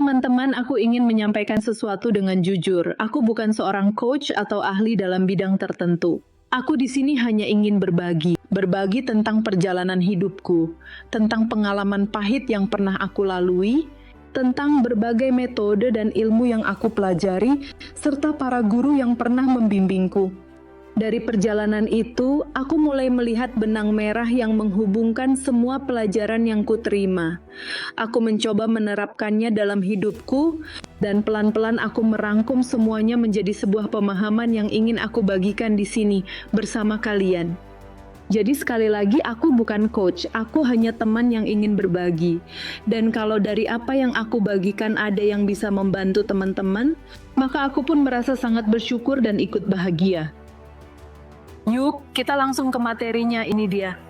teman-teman, aku ingin menyampaikan sesuatu dengan jujur. Aku bukan seorang coach atau ahli dalam bidang tertentu. Aku di sini hanya ingin berbagi tentang perjalanan hidupku, tentang pengalaman pahit yang pernah aku lalui, tentang berbagai metode dan ilmu yang aku pelajari, serta para guru yang pernah membimbingku. Dari perjalanan itu, aku mulai melihat benang merah yang menghubungkan semua pelajaran yang kuterima. Aku mencoba menerapkannya dalam hidupku, dan pelan-pelan aku merangkum semuanya menjadi sebuah pemahaman yang ingin aku bagikan di sini bersama kalian. Jadi sekali lagi, aku bukan coach, aku hanya teman yang ingin berbagi. Dan kalau dari apa yang aku bagikan ada yang bisa membantu teman-teman, maka aku pun merasa sangat bersyukur dan ikut bahagia. Yuk, kita langsung ke materinya, ini dia.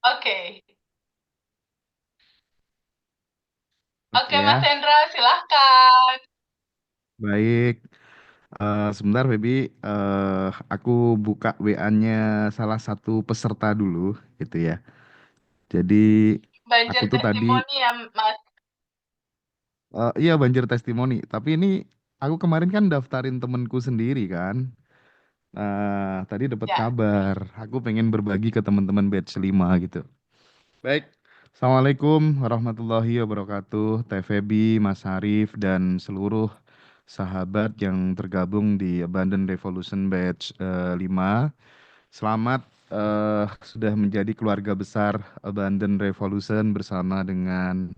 Oke, Oke oke Mas ya, Hendra, silahkan. baik. Sebentar, Baby. Aku buka WA-nya salah satu peserta dulu, gitu ya. Jadi aku Banjir tuh tadi, testimoni ya Mas. iya banjir testimoni. Tapi ini aku kemarin kan daftarin temenku sendiri kan. Tadi dapat Ya, kabar. Aku pengen berbagi ke teman-teman batch 5 gitu. Baik. Assalamualaikum warahmatullahi wabarakatuh. Teh Feby, Mas Harif, dan seluruh sahabat yang tergabung di Abundant Revolution Batch 5. Selamat sudah menjadi keluarga besar Abundant Revolution bersama dengan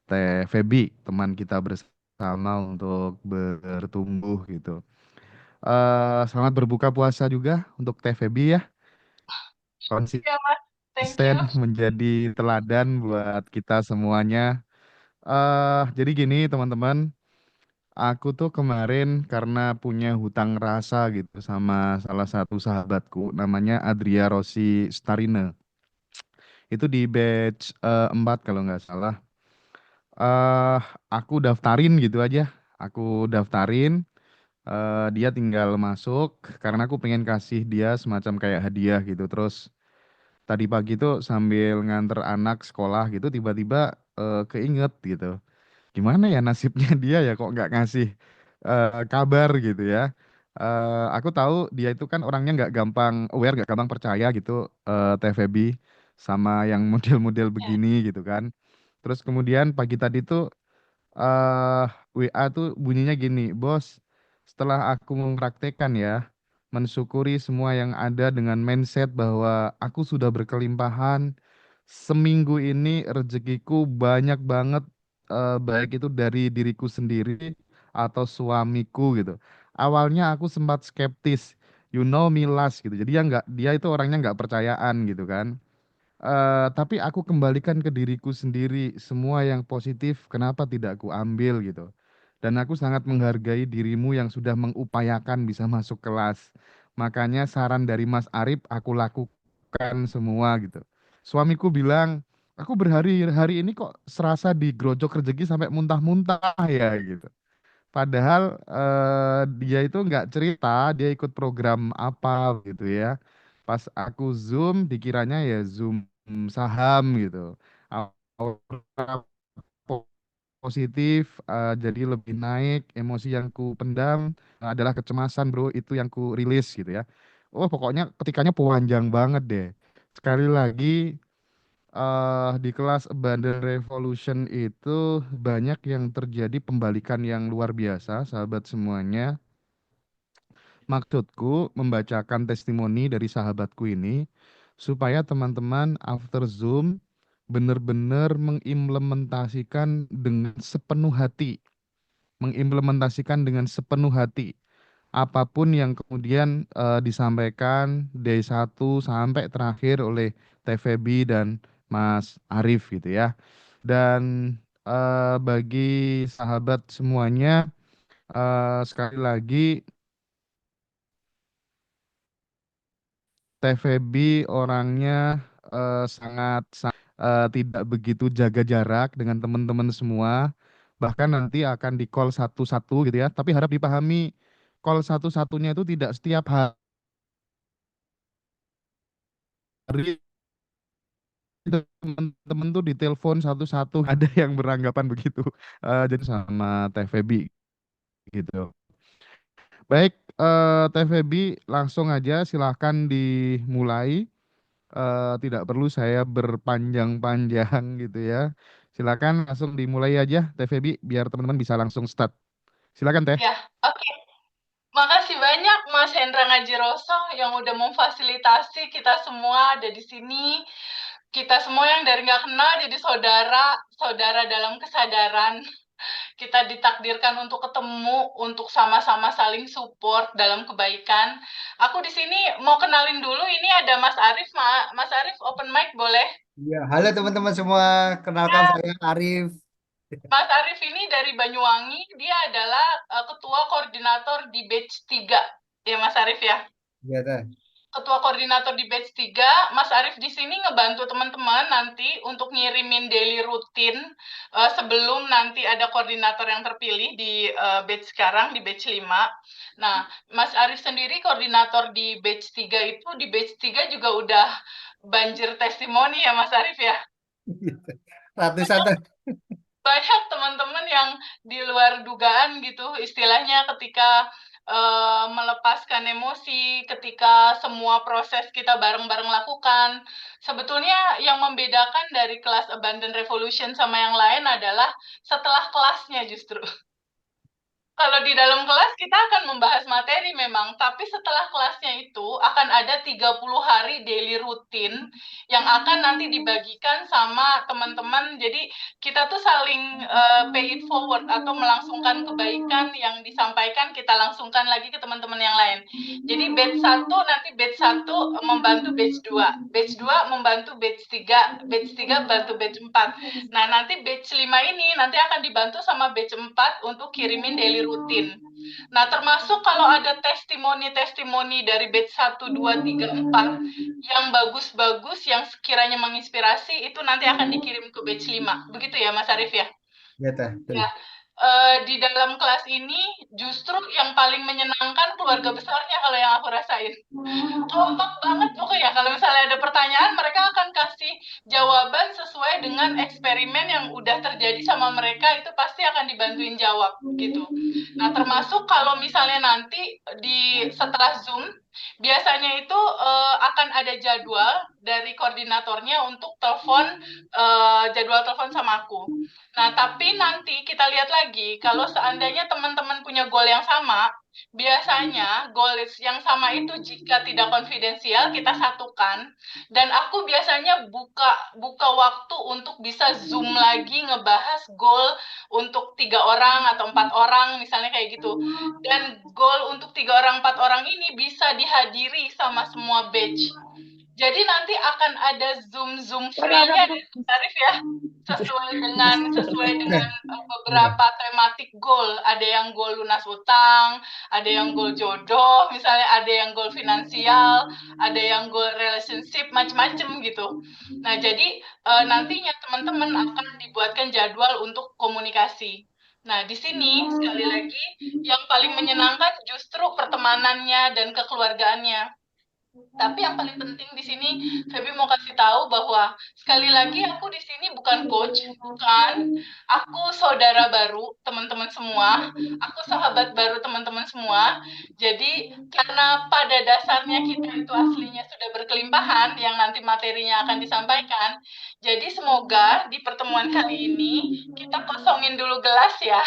Teh Feby, teman kita bersama untuk bertumbuh gitu. Selamat berbuka puasa juga untuk Teh Feby ya. ya Mas, thank you. Konsisten menjadi teladan buat kita semuanya. Jadi gini teman-teman, aku tuh kemarin karena punya hutang rasa gitu sama salah satu sahabatku namanya Adria Rossi Starine. Itu di batch 4 kalau nggak salah. eh aku daftarin gitu aja. Aku daftarin, dia tinggal masuk karena aku pengen kasih dia semacam kayak hadiah gitu. Terus tadi pagi tuh sambil nganter anak sekolah gitu tiba-tiba keinget gitu. Gimana ya nasibnya dia ya kok nggak ngasih kabar gitu ya. Aku tahu dia itu kan orangnya nggak gampang aware, nggak gampang percaya gitu, Teh Feby, sama yang model-model Ya. begini gitu kan. Terus kemudian pagi tadi tuh eh WA tuh bunyinya gini, bos, setelah aku mempraktekkan ya, mensyukuri semua yang ada dengan mindset bahwa aku sudah berkelimpahan, seminggu ini rezekiku banyak banget, baik itu dari diriku sendiri atau suamiku gitu. Awalnya aku sempat skeptis, you know me last gitu. Jadi dia itu orangnya nggak percayaan gitu kan. Tapi aku kembalikan ke diriku sendiri semua yang positif, kenapa tidak aku ambil gitu. Dan aku sangat menghargai dirimu yang sudah mengupayakan bisa masuk kelas. Makanya saran dari Mas Arif aku lakukan semua gitu. Suamiku bilang, aku berhari-hari ini kok serasa digerojok rezeki sampai muntah-muntah ya gitu. Padahal dia itu nggak cerita dia ikut program apa gitu ya. Pas aku Zoom dikiranya ya Zoom saham gitu. Aura positif, jadi lebih naik, emosi yang ku pendam adalah kecemasan bro, itu yang ku rilis gitu ya. Oh pokoknya ketikanya panjang banget deh. Sekali lagi, di kelas Abundant Revolution itu banyak yang terjadi pembalikan yang luar biasa, sahabat semuanya. Maksudku membacakan testimoni dari sahabatku ini supaya teman-teman after Zoom benar-benar mengimplementasikan dengan sepenuh hati, mengimplementasikan dengan sepenuh hati apapun yang kemudian disampaikan dari satu sampai terakhir oleh TVB dan Mas Arif gitu ya. Dan bagi sahabat semuanya, sekali lagi TVB orangnya tidak begitu jaga jarak dengan teman-teman semua. Bahkan nanti akan di call satu-satu gitu ya. Tapi harap dipahami, call satu-satunya itu tidak setiap hari teman-teman tuh ditelepon satu-satu. Ada yang beranggapan begitu. Jadi sama TVB gitu. Baik, TVB langsung aja silahkan dimulai. Tidak perlu saya berpanjang-panjang gitu ya. Silakan langsung dimulai aja Teh Feby biar teman-teman bisa langsung start. Silakan Teh. Ya, oke. Makasih banyak Mas Hendra Ngajiroso yang udah memfasilitasi kita semua ada di sini. Kita semua yang dari nggak kenal jadi saudara, saudara dalam kesadaran. Kita ditakdirkan untuk ketemu, untuk sama-sama saling support dalam kebaikan. Aku di sini mau kenalin dulu, ini ada Mas Arif. Mas Arif, open mic boleh? Ya, halo teman-teman semua, kenalkan Ya, saya Arif. Mas Arif ini dari Banyuwangi, dia adalah ketua koordinator di batch 3. Ya Mas Arif ya? Ya, teh. Ketua koordinator di batch 3, Mas Arif di sini ngebantu teman-teman nanti untuk ngirimin daily rutin sebelum nanti ada koordinator yang terpilih di batch sekarang, di batch 5. Nah, Mas Arif sendiri koordinator di batch 3 itu, di batch 3 juga udah banjir testimoni ya Mas Arif ya? Ratusan teh. Banyak teman-teman yang di luar dugaan gitu istilahnya ketika melepaskan emosi, ketika semua proses kita bareng-bareng lakukan. Sebetulnya yang membedakan dari kelas Abundant Revolution sama yang lain adalah setelah kelasnya justru. Kalau di dalam kelas kita akan membahas materi memang, tapi setelah kelasnya itu akan ada 30 hari daily rutin yang akan nanti dibagikan sama teman-teman. Jadi kita tuh saling pay it forward atau melangsungkan kebaikan yang disampaikan kita langsungkan lagi ke teman-teman yang lain. Jadi batch 1 nanti batch 1 membantu batch 2, batch 2 membantu batch 3, batch 3 bantu batch 4. Nah, nanti batch 5 ini nanti akan dibantu sama batch 4 untuk kirimin daily rutin. Nah, termasuk kalau ada testimoni-testimoni dari batch 1, 2, 3, 4 yang bagus-bagus, yang sekiranya menginspirasi, itu nanti akan dikirim ke batch 5. Begitu ya, Mas Arif ya? Ya, teh. Ya, di dalam kelas ini justru yang paling menyenangkan keluarga besarnya kalau yang aku rasain. Kompak banget pokoknya. Kalau misalnya ada pertanyaan, mereka akan kasih jawaban sesuai sesuai dengan eksperimen yang udah terjadi sama mereka, itu pasti akan dibantuin jawab gitu. Nah, termasuk kalau misalnya nanti setelah Zoom, biasanya itu akan ada jadwal dari koordinatornya untuk jadwal telepon sama aku. Nah, tapi nanti kita lihat lagi, kalau seandainya teman-teman punya goal yang sama, biasanya goal yang sama itu jika tidak konfidensial, kita satukan. Dan aku biasanya buka waktu untuk bisa Zoom lagi ngebahas goal untuk 3 orang atau 4 orang, misalnya kayak gitu. Dan goal untuk 3 orang, 4 orang ini bisa dihadiri sama semua batch. Jadi nanti akan ada Zoom free-nya dari Arif ya, sesuai dengan beberapa tematik goal. Ada yang goal lunas utang, ada yang goal jodoh, misalnya ada yang goal finansial, ada yang goal relationship, macam-macam gitu. Nah, jadi nantinya teman-teman akan dibuatkan jadwal untuk komunikasi. Nah, di sini sekali lagi yang paling menyenangkan justru pertemanannya dan kekeluargaannya. Tapi yang paling penting di sini, Feby mau kasih tahu bahwa sekali lagi aku di sini bukan coach, bukan. Aku saudara baru teman-teman semua, aku sahabat baru teman-teman semua. Jadi karena pada dasarnya kita itu aslinya sudah berkelimpahan, yang nanti materinya akan disampaikan. Jadi semoga di pertemuan kali ini kita kosongin dulu gelas ya.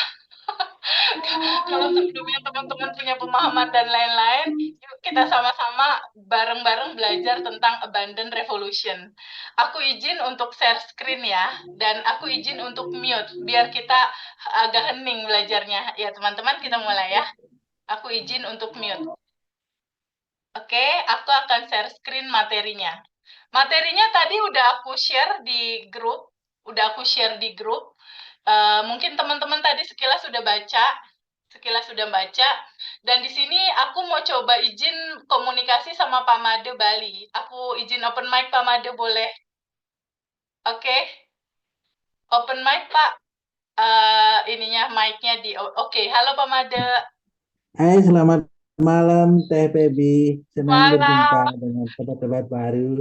Kalau sebelumnya teman-teman punya pemahaman dan lain-lain, yuk kita sama-sama bareng-bareng belajar tentang abundant revolution. Aku izin untuk share screen ya, dan aku izin untuk mute, biar kita agak hening belajarnya. Ya teman-teman, kita mulai ya. Aku izin untuk mute. Oke, aku akan share screen materinya. Materinya tadi udah aku share di grup, mungkin teman-teman tadi sekilas sudah baca, dan di sini aku mau coba izin komunikasi sama Pak Made Bali. Aku izin open mic, Pak Made, boleh? Oke. Open mic, Pak. Mic-nya Oke, halo Pak Made. Hai, selamat malam Teh Febi. Senang Malam. berjumpa dengan sobat-sobat baru.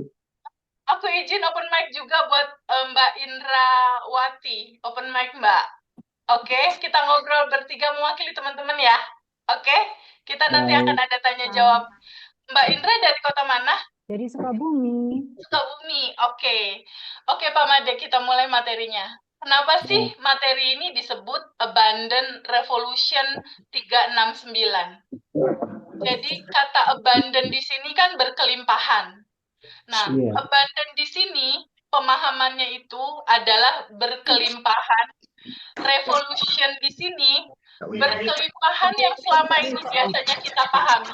Aku izin open mic juga buat Mbak Indrawati. Open mic, Mbak. Oke, kita ngobrol bertiga mewakili teman-teman ya. Oke, kita nanti Baik. akan ada tanya jawab. Mbak Indra dari kota mana? Dari Sukabumi. Sukabumi. Oke, Pak Made, kita mulai materinya. Kenapa sih materi ini disebut Abundant Revolution 369? Jadi kata abundant di sini kan berkelimpahan. Nah, Iya. abundant di sini pemahamannya itu adalah berkelimpahan. Revolution di sini berkelimpahan yang selama ini biasanya kita pahami,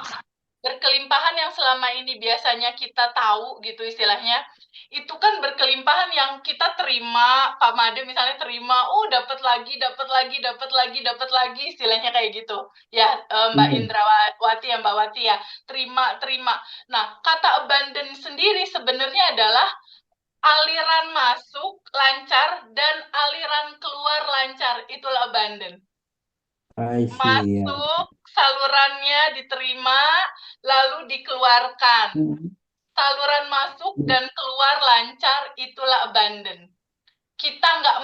berkelimpahan yang selama ini biasanya kita tahu gitu istilahnya, itu kan berkelimpahan yang kita terima, Pak Made misalnya terima, dapat lagi, istilahnya kayak gitu. Ya, Mbak Indrawati ya, Mbak Wati ya, terima. Nah, kata abundant sendiri sebenarnya adalah aliran masuk lancar dan aliran keluar lancar, itulah abundant. Masuk, salurannya diterima, lalu dikeluarkan. Saluran masuk dan keluar lancar, itulah abundant. Kita nggak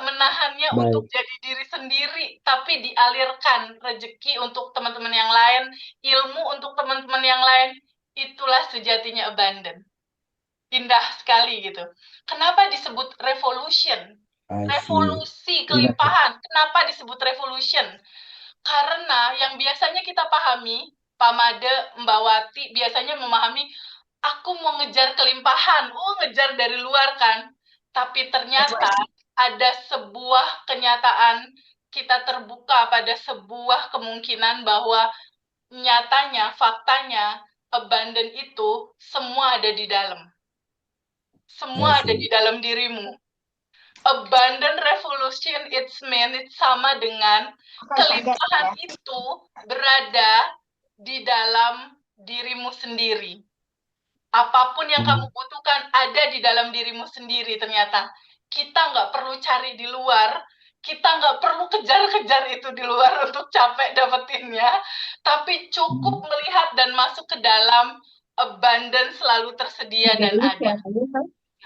menahannya Baik. untuk jadi diri sendiri, tapi dialirkan rezeki untuk teman-teman yang lain, ilmu untuk teman-teman yang lain, itulah sejatinya abundant. Indah sekali gitu. Kenapa disebut revolution? Revolusi, kelimpahan. Kenapa disebut revolution? Karena yang biasanya kita pahami, Pak Made, Mbak Wati, biasanya memahami, aku mau ngejar kelimpahan, ngejar dari luar kan. Tapi ternyata ada sebuah kenyataan, kita terbuka pada sebuah kemungkinan bahwa nyatanya, faktanya, abundant itu semua ada di dalam. Semua ada di dalam dirimu. Abundant revolution, it sama dengan kelimpahan itu berada di dalam dirimu sendiri. Apapun yang kamu butuhkan ada di dalam dirimu sendiri ternyata. Kita nggak perlu cari di luar, kita nggak perlu kejar-kejar itu di luar untuk capek dapetinnya, tapi cukup melihat dan masuk ke dalam abundance selalu tersedia dan ada.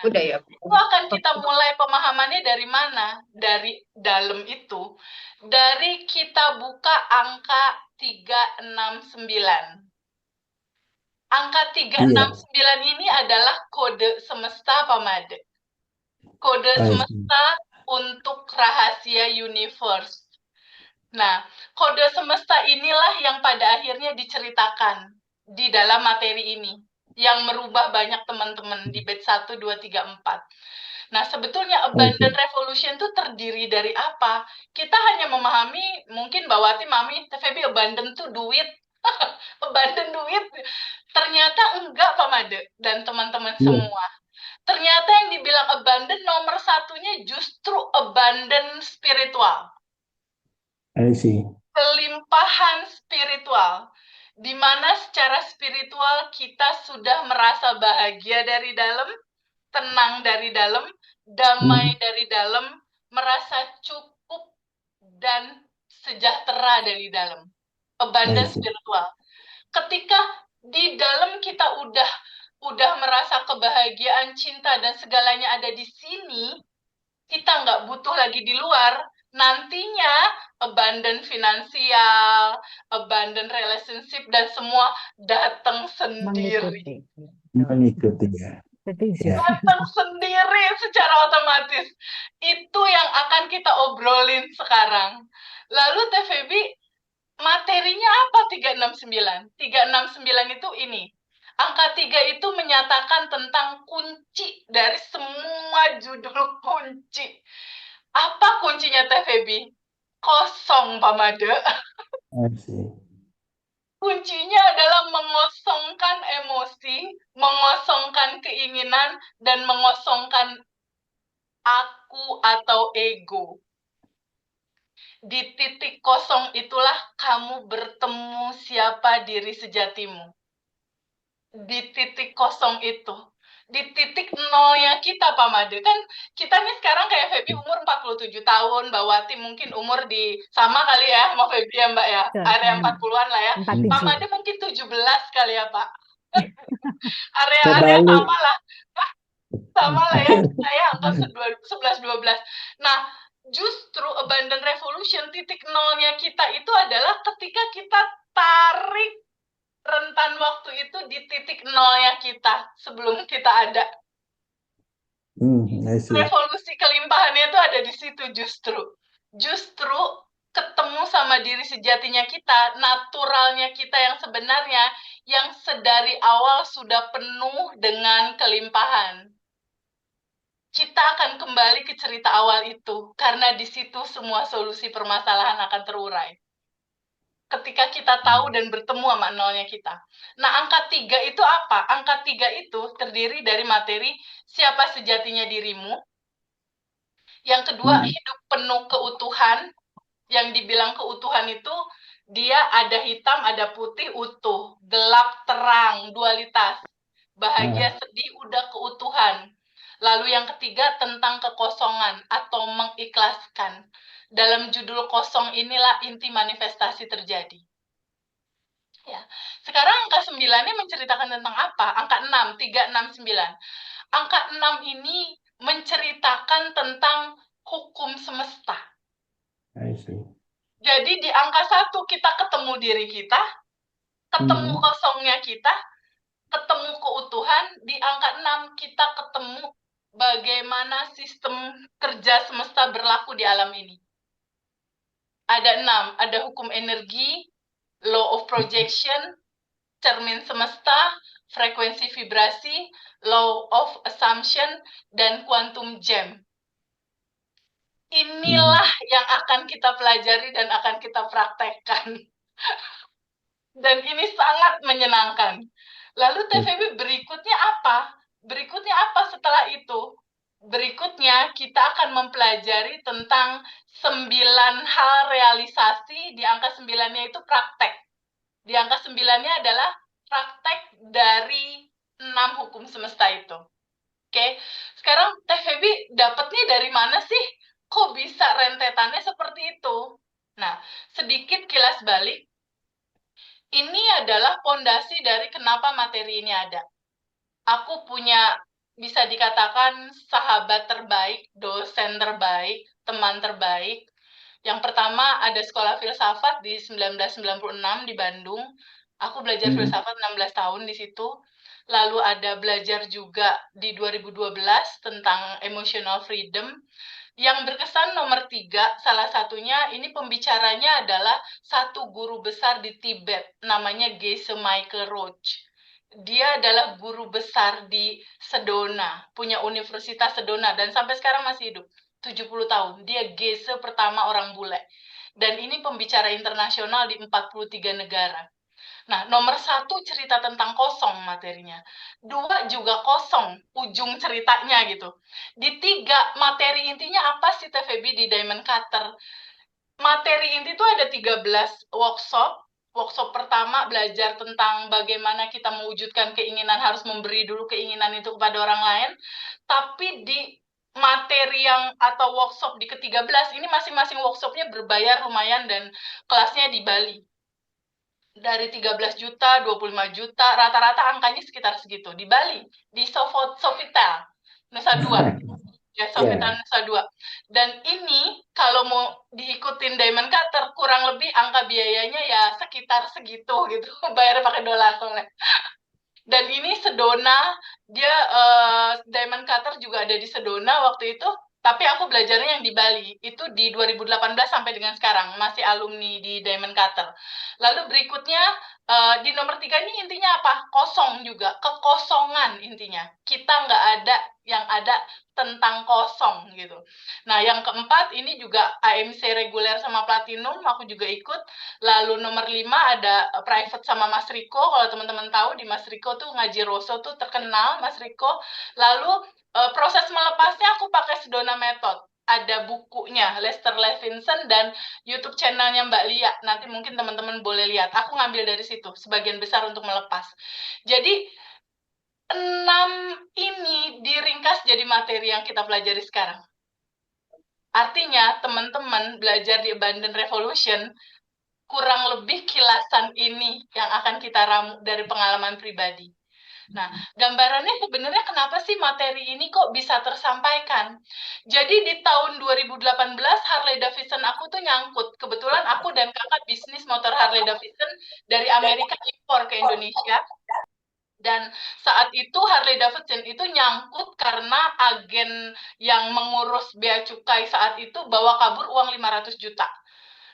Udah ya. Itu akan kita mulai pemahamannya dari mana? Dari dalam itu. Dari kita buka angka 369. Angka 369 ini adalah kode semesta, Pak Made. Kode I see. semesta untuk rahasia universe. Nah, kode semesta inilah yang pada akhirnya diceritakan di dalam materi ini, yang merubah banyak teman-teman di batch 1, 2, 3, 4. Nah, sebetulnya abundant revolution itu terdiri dari apa? Kita hanya memahami, mungkin Mbak Wati, Mami, Febi, abundant itu duit. Abundant duit. Ternyata enggak, Pak Made, dan teman-teman semua. Ternyata yang dibilang abundant nomor satunya justru abundant spiritual. I see. Kelimpahan spiritual, di mana secara spiritual kita sudah merasa bahagia dari dalam, tenang dari dalam, damai dari dalam, merasa cukup dan sejahtera dari dalam. Abundance spiritual. Ketika di dalam kita udah merasa kebahagiaan, cinta dan segalanya ada di sini, kita nggak butuh lagi di luar. Nantinya abundant finansial, abundant relationship dan semua datang sendiri. Mengikuti ya. Datang sendiri secara otomatis. Itu yang akan kita obrolin sekarang. Lalu TVB, materinya apa 369? 369 itu ini. Angka 3 itu menyatakan tentang kunci dari semua judul kunci. Apa kuncinya TVB? Kosong, Pak Made. I see. Kuncinya adalah mengosongkan emosi, mengosongkan keinginan, dan mengosongkan aku atau ego. Di titik kosong itulah kamu bertemu siapa diri sejatimu. Di titik kosong itu. Di titik nolnya kita, Pak Made. Kan kita nih sekarang kayak Febi umur 47 tahun, Mbak Wati mungkin umur di sama kali ya sama Febi ya, Mbak ya. Area 40-an lah ya. Pak Made mungkin 17 kali ya, Pak. Area-area sama lah. Sama lah ya. Saya angka 11-12. Nah, justru abundant revolution titik nolnya kita itu adalah ketika kita tarik rentan waktu itu di titik nolnya kita sebelum kita ada. I see. Revolusi kelimpahannya itu ada di situ justru. Justru ketemu sama diri sejatinya kita, naturalnya kita yang sebenarnya, yang sedari awal sudah penuh dengan kelimpahan. Kita akan kembali ke cerita awal itu, karena di situ semua solusi permasalahan akan terurai. Ketika kita tahu dan bertemu sama nolnya kita. Nah, angka 3 itu apa? Angka 3 itu terdiri dari materi siapa sejatinya dirimu. Yang kedua, hidup penuh keutuhan. Yang dibilang keutuhan itu, dia ada hitam, ada putih, utuh. Gelap, terang, dualitas. Bahagia, sedih, udah keutuhan. Lalu yang ketiga, tentang kekosongan atau mengikhlaskan. Dalam judul kosong inilah inti manifestasi terjadi. Ya. Sekarang angka 9-nya menceritakan tentang apa? Angka 6, 369. Angka 6 ini menceritakan tentang hukum semesta. I see. Jadi di angka 1 kita ketemu diri kita, ketemu kosongnya kita, ketemu keutuhan. Di angka 6 kita ketemu bagaimana sistem kerja semesta berlaku di alam ini. Ada 6, ada hukum energi, law of projection, cermin semesta, frekuensi vibrasi, law of assumption, dan quantum gem. Inilah yang akan kita pelajari dan akan kita praktekkan. Dan ini sangat menyenangkan. Lalu TVB berikutnya apa? Berikutnya apa setelah itu? Berikutnya kita akan mempelajari tentang 9 hal realisasi. Di angka 9-nya itu praktek. Di angka 9-nya adalah praktek dari 6 hukum semesta itu. Oke, sekarang TVB dapatnya dari mana sih? Kok bisa rentetannya seperti itu? Nah, sedikit kilas balik. ini adalah fondasi dari kenapa materi ini ada. Aku punya, bisa dikatakan, sahabat terbaik, dosen terbaik, teman terbaik. Yang pertama ada Sekolah Filsafat di 1996 di Bandung. Aku belajar filsafat 16 tahun di situ. Lalu ada belajar juga di 2012 tentang emotional freedom. Yang berkesan nomor 3, salah satunya ini pembicaranya adalah satu guru besar di Tibet, namanya Geshe Michael Roach. Dia adalah guru besar di Sedona, punya Universitas Sedona, dan sampai sekarang masih hidup, 70 tahun. Dia Geshe pertama orang bule. Dan ini pembicara internasional di 43 negara. Nah, nomor 1 cerita tentang kosong materinya. 2 juga kosong ujung ceritanya gitu. Di 3, materi intinya apa sih TVB di Diamond Cutter? Materi inti itu ada 13 workshop. Workshop pertama belajar tentang bagaimana kita mewujudkan keinginan, harus memberi dulu keinginan itu kepada orang lain. Tapi di materi yang atau workshop di ke-13 ini masing-masing workshopnya berbayar lumayan dan kelasnya di Bali. Dari 13 juta, 25 juta, rata-rata angkanya sekitar segitu. Di Bali, di Sofitel, Nusa Dua. Ya, Sofitel Nusa Dua. Dan ini, kalau mau diikutin Diamond Cutter, kurang lebih angka biayanya ya sekitar segitu gitu. Bayarnya pakai dolar soalnya. Dan ini Sedona, dia Diamond Cutter juga ada di Sedona waktu itu. Tapi aku belajarnya yang di Bali, itu di 2018 sampai dengan sekarang, masih alumni di Diamond Cutter. Lalu berikutnya, di nomor 3 ini intinya apa? Kosong juga, kekosongan intinya. Kita nggak ada, yang ada tentang kosong gitu. Nah, yang keempat ini juga AMC reguler sama platinum, aku juga ikut. Lalu nomor 5 ada private sama Mas Riko, kalau teman-teman tahu di Mas Riko tuh ngaji Rosso tuh terkenal, Mas Riko. Lalu proses melepasnya aku pakai Sedona Method. Ada bukunya, Lester Levinson, dan YouTube channelnya Mbak Lia. Nanti mungkin teman-teman boleh lihat. Aku ngambil dari situ, sebagian besar untuk melepas. Jadi, 6 ini diringkas jadi materi yang kita pelajari sekarang. Artinya, teman-teman belajar di Abundant Revolution, kurang lebih kilasan ini yang akan kita ramu dari pengalaman pribadi. Nah, gambarannya sebenarnya kenapa sih materi ini kok bisa tersampaikan? Jadi di tahun 2018 Harley Davidson aku tuh nyangkut. Kebetulan aku dan kakak bisnis motor Harley Davidson dari Amerika impor ke Indonesia. Dan saat itu Harley Davidson itu nyangkut karena agen yang mengurus bea cukai saat itu bawa kabur uang 500 juta.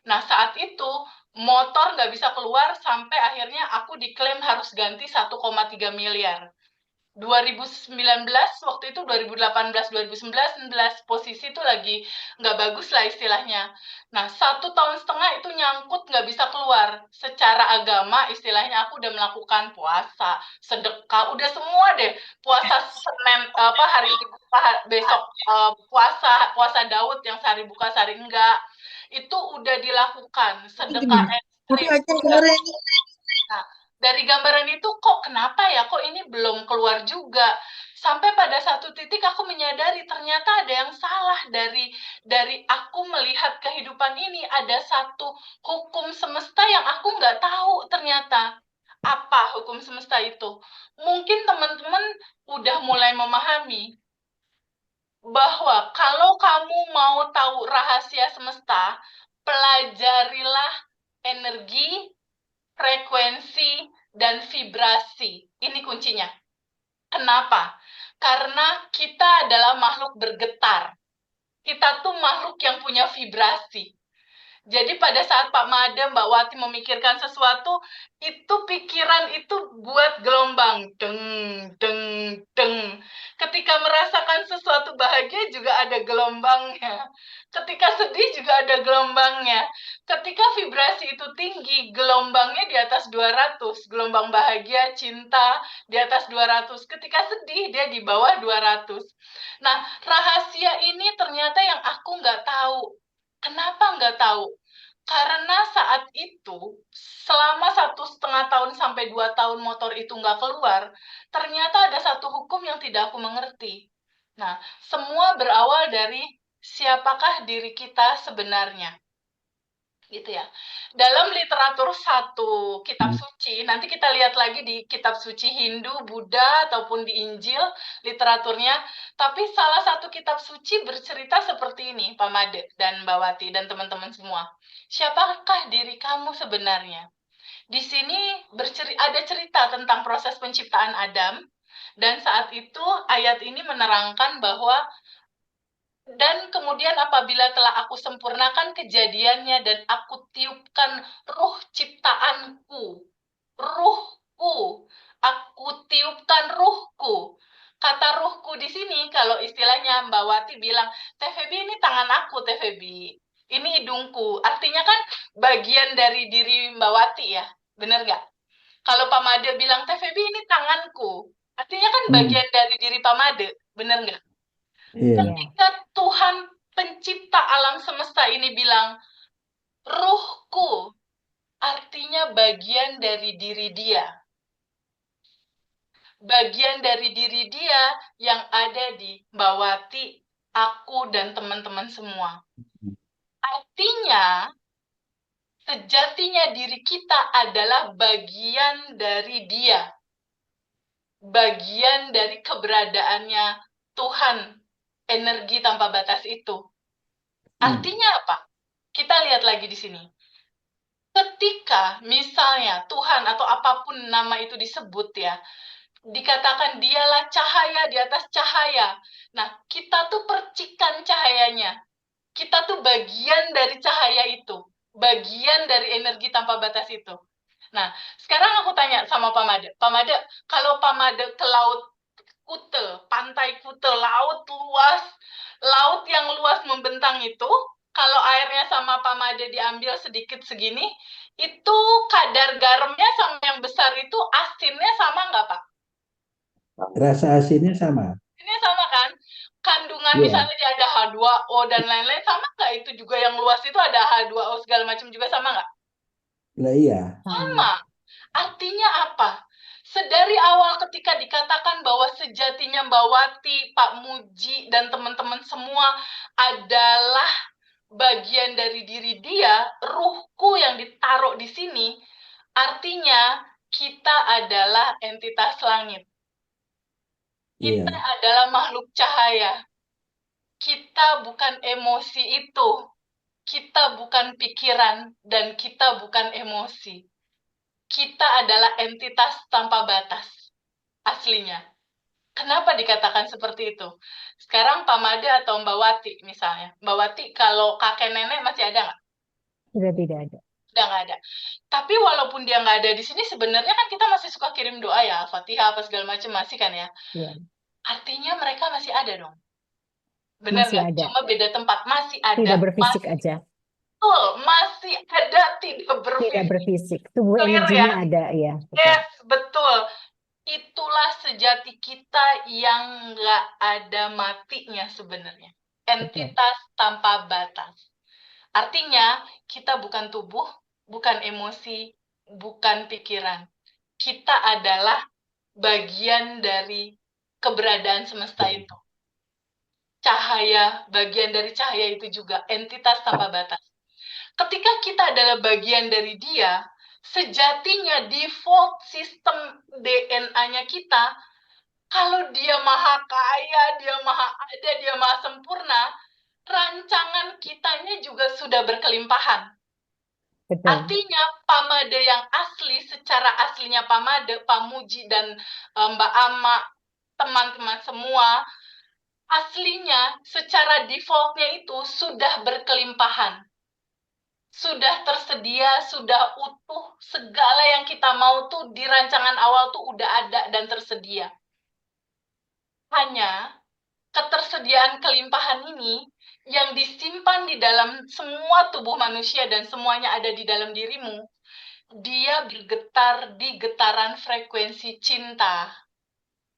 Nah, saat itu motor nggak bisa keluar sampai akhirnya aku diklaim harus ganti 1,3 miliar. 2019, waktu itu 2018, 2019, posisi itu lagi nggak bagus lah istilahnya. Nah, 1,5 tahun itu nyangkut nggak bisa keluar. Secara agama, istilahnya aku udah melakukan puasa, sedekah, udah semua deh. Puasa Senin, hari besok puasa Daud yang sehari buka, sehari enggak. Itu udah dilakukan. Sedekah ekstrim. Nah, dari gambaran itu kok kenapa ya, kok ini belum keluar juga. Sampai pada satu titik aku menyadari ternyata ada yang salah dari aku melihat kehidupan ini. Ada satu hukum semesta yang aku nggak tahu ternyata. Apa hukum semesta itu? Mungkin teman-teman udah mulai memahami bahwa kalau kamu mau tahu rahasia semesta, pelajarilah energi, frekuensi, dan vibrasi. Ini kuncinya. Kenapa? Karena kita adalah makhluk bergetar. Kita tuh makhluk yang punya vibrasi. Jadi pada saat Pak Made, Mbak Wati memikirkan sesuatu, itu pikiran itu buat gelombang. Deng, deng, deng. Ketika merasakan sesuatu bahagia juga ada gelombangnya. Ketika sedih juga ada gelombangnya. Ketika vibrasi itu tinggi, gelombangnya di atas 200. Gelombang bahagia, cinta, di atas 200. Ketika sedih, dia di bawah 200. Nah, rahasia ini ternyata yang aku nggak tahu. Kenapa nggak tahu? Karena saat itu, selama 1,5 tahun sampai 2 tahun motor itu nggak keluar, ternyata ada satu hukum yang tidak aku mengerti. Nah, semua berawal dari siapakah diri kita sebenarnya. gitu ya. Dalam literatur satu kitab suci, nanti kita lihat lagi di kitab suci Hindu, Buddha, ataupun di Injil, literaturnya, tapi salah satu kitab suci bercerita seperti ini, Pak Made dan Mbak Wati dan teman-teman semua. Siapakah diri kamu sebenarnya? Di sini ada cerita tentang proses penciptaan Adam, dan saat itu ayat ini menerangkan bahwa dan kemudian apabila telah aku sempurnakan kejadiannya dan aku tiupkan ruh ciptaanku, ruhku, aku tiupkan ruhku. Kata ruhku di sini, kalau istilahnya Mbak Wati bilang, Teh Febi ini tangan aku, Teh Febi. Ini hidungku. Artinya kan bagian dari diri Mbak Wati ya, bener nggak? Kalau Pak Made bilang, Teh Febi ini tanganku. Artinya kan bagian dari diri Pak Made, bener nggak? Iya. Ketika Tuhan pencipta alam semesta ini bilang, ruhku, artinya bagian dari diri dia. Bagian dari diri dia yang ada di Mbak Wati, aku, dan teman-teman semua. Artinya, sejatinya diri kita adalah bagian dari dia. Bagian dari keberadaannya Tuhan, energi tanpa batas itu. Artinya apa? Kita lihat lagi di sini. Ketika misalnya Tuhan atau apapun nama itu disebut ya, dikatakan dialah cahaya di atas cahaya. Nah, kita tuh percikan cahayanya. Kita tuh bagian dari cahaya itu. Bagian dari energi tanpa batas itu. Nah, sekarang aku tanya sama Pak Made. Pak Made, kalau Pak Made ke laut Kute, pantai Kute, laut luas, laut yang luas membentang itu, kalau airnya sama Pak Made diambil sedikit segini, itu kadar garamnya sama yang besar itu asinnya sama nggak, Pak? Rasa asinnya sama. Ini sama kan? Kandungan Iya. misalnya dia ada H2O dan lain-lain, sama nggak? Itu juga yang luas itu ada H2O segala macam juga sama nggak? Lah iya. Sama. Artinya apa? Sedari awal ketika dikatakan bahwa sejatinya Mbak Wati, Pak Muji, dan teman-teman semua adalah bagian dari diri dia, ruhku yang ditaruh di sini, artinya kita adalah entitas langit. Kita Iya. adalah makhluk cahaya. Kita bukan emosi itu. Kita bukan pikiran, dan kita bukan emosi. Kita adalah entitas tanpa batas, aslinya. Kenapa dikatakan seperti itu? Sekarang Pak Made atau Mbak Wati misalnya. Mbak Wati, kalau kakek nenek masih ada nggak? Sudah tidak ada. Udah nggak ada. Tapi walaupun dia nggak ada di sini, sebenarnya kan kita masih suka kirim doa ya, Al-Fatihah apa segala macam masih kan ya. Iya. Artinya mereka masih ada dong. Benar Masih nggak? ada. Cuma beda tempat, masih ada. Tidak berfisik Masih, aja. betul, masih ada, tidak Tidak berfisik. berfisik. Tubuh Clear energinya ya? ada, ya. Betul. Yes, betul. Itulah sejati kita yang nggak ada matinya sebenarnya. Entitas tanpa batas. Artinya, kita bukan tubuh, bukan emosi, bukan pikiran. Kita adalah bagian dari keberadaan semesta itu. Cahaya, bagian dari cahaya itu juga, entitas tanpa batas. Ketika kita adalah bagian dari dia, sejatinya default sistem DNA-nya kita, kalau dia maha kaya, dia maha ada, dia maha sempurna, rancangan kitanya juga sudah berkelimpahan. Betul. Artinya, Pamade yang asli, secara aslinya Pamade, Pak Muji, dan Mbak Ama, teman-teman semua, aslinya secara defaultnya itu sudah berkelimpahan. Sudah tersedia, sudah utuh, segala yang kita mau tuh di rancangan awal tuh udah ada dan tersedia. Hanya ketersediaan kelimpahan ini yang disimpan di dalam semua tubuh manusia dan semuanya ada di dalam dirimu, dia bergetar di getaran frekuensi cinta.